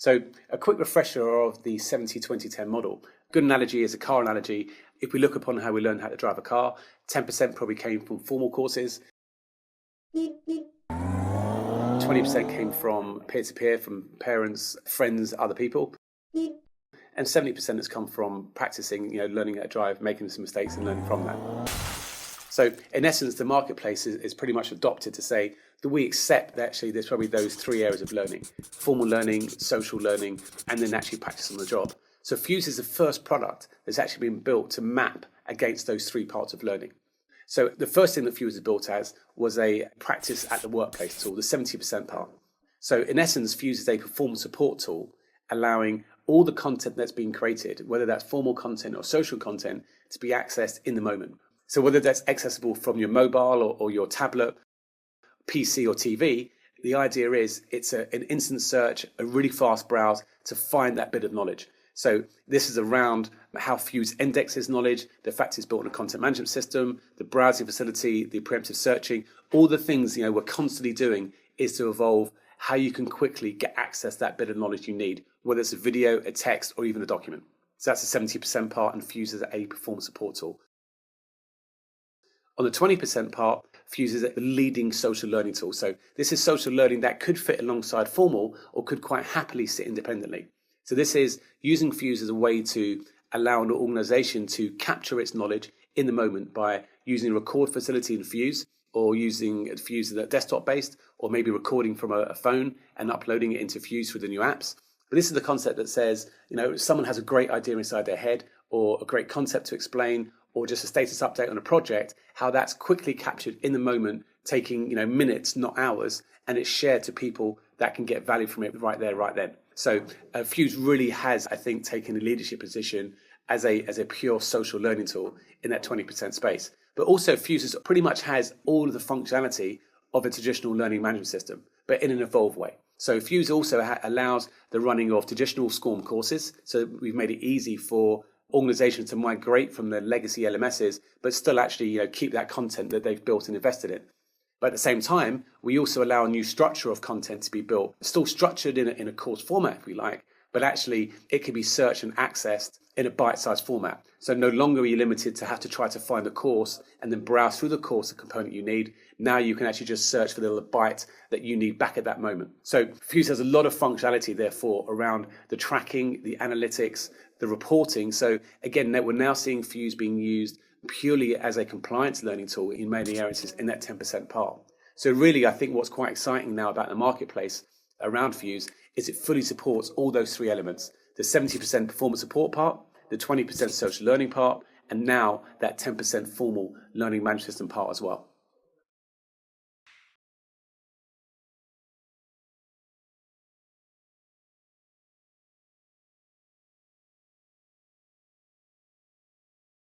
So a quick refresher of the 70-20-10 model. Good analogy is a car analogy. If we look upon how we learn how to drive a car, 10% probably came from formal courses, 20% came from peer-to-peer, from parents, friends, other people, and 70% has come from practicing, learning how to drive, making some mistakes and learning from that. So in essence, the marketplace is pretty much adopted to say that we accept that actually there's probably those three areas of learning: formal learning, social learning, and then actually practice on the job. So Fuse is the first product that's actually been built to map against those three parts of learning. So the first thing that Fuse was built as was a practice at the workplace tool, the 70% part. So in essence, Fuse is a performance support tool, allowing all the content that's being created, whether that's formal content or social content, to be accessed in the moment. So whether that's accessible from your mobile or your tablet, PC or TV, the idea is it's an instant search, a really fast browse to find that bit of knowledge. So this is around how Fuse indexes knowledge, the fact it's built on a content management system, the browsing facility, the preemptive searching, all the things we're constantly doing is to evolve how you can quickly get access to that bit of knowledge you need, whether it's a video, a text, or even a document. So that's the 70% part, and Fuse is a performance support tool. On the 20% part, Fuse is the leading social learning tool. So this is social learning that could fit alongside formal or could quite happily sit independently. So this is using Fuse as a way to allow an organization to capture its knowledge in the moment by using a record facility in Fuse, or using Fuse that desktop based, or maybe recording from a phone and uploading it into Fuse through the new apps. But this is the concept that says, someone has a great idea inside their head, or a great concept to explain, or just a status update on a project, how that's quickly captured in the moment, taking minutes, not hours, and it's shared to people that can get value from it right there, right then. So Fuse really has, I think, taken a leadership position as a pure social learning tool in that 20% space. But also Fuse pretty much has all of the functionality of a traditional learning management system, but in an evolved way. So Fuse also allows the running of traditional SCORM courses. So we've made it easy for organizations to migrate from their legacy LMSs, but still actually keep that content that they've built and invested in. But at the same time, we also allow a new structure of content to be built, still structured in a course format, if we like, but actually it can be searched and accessed in a bite-sized format. So no longer are you limited to have to try to find the course and then browse through the course the component you need. Now you can actually just search for the little byte that you need back at that moment. So Fuse has a lot of functionality, therefore, around the tracking, the analytics, the reporting. So again, we're now seeing Fuse being used purely as a compliance learning tool in many areas in that 10% part. So really, I think what's quite exciting now about the marketplace around Fuse is it fully supports all those three elements: the 70% performance support part, the 20% social learning part, and now that 10% formal learning management system part as well.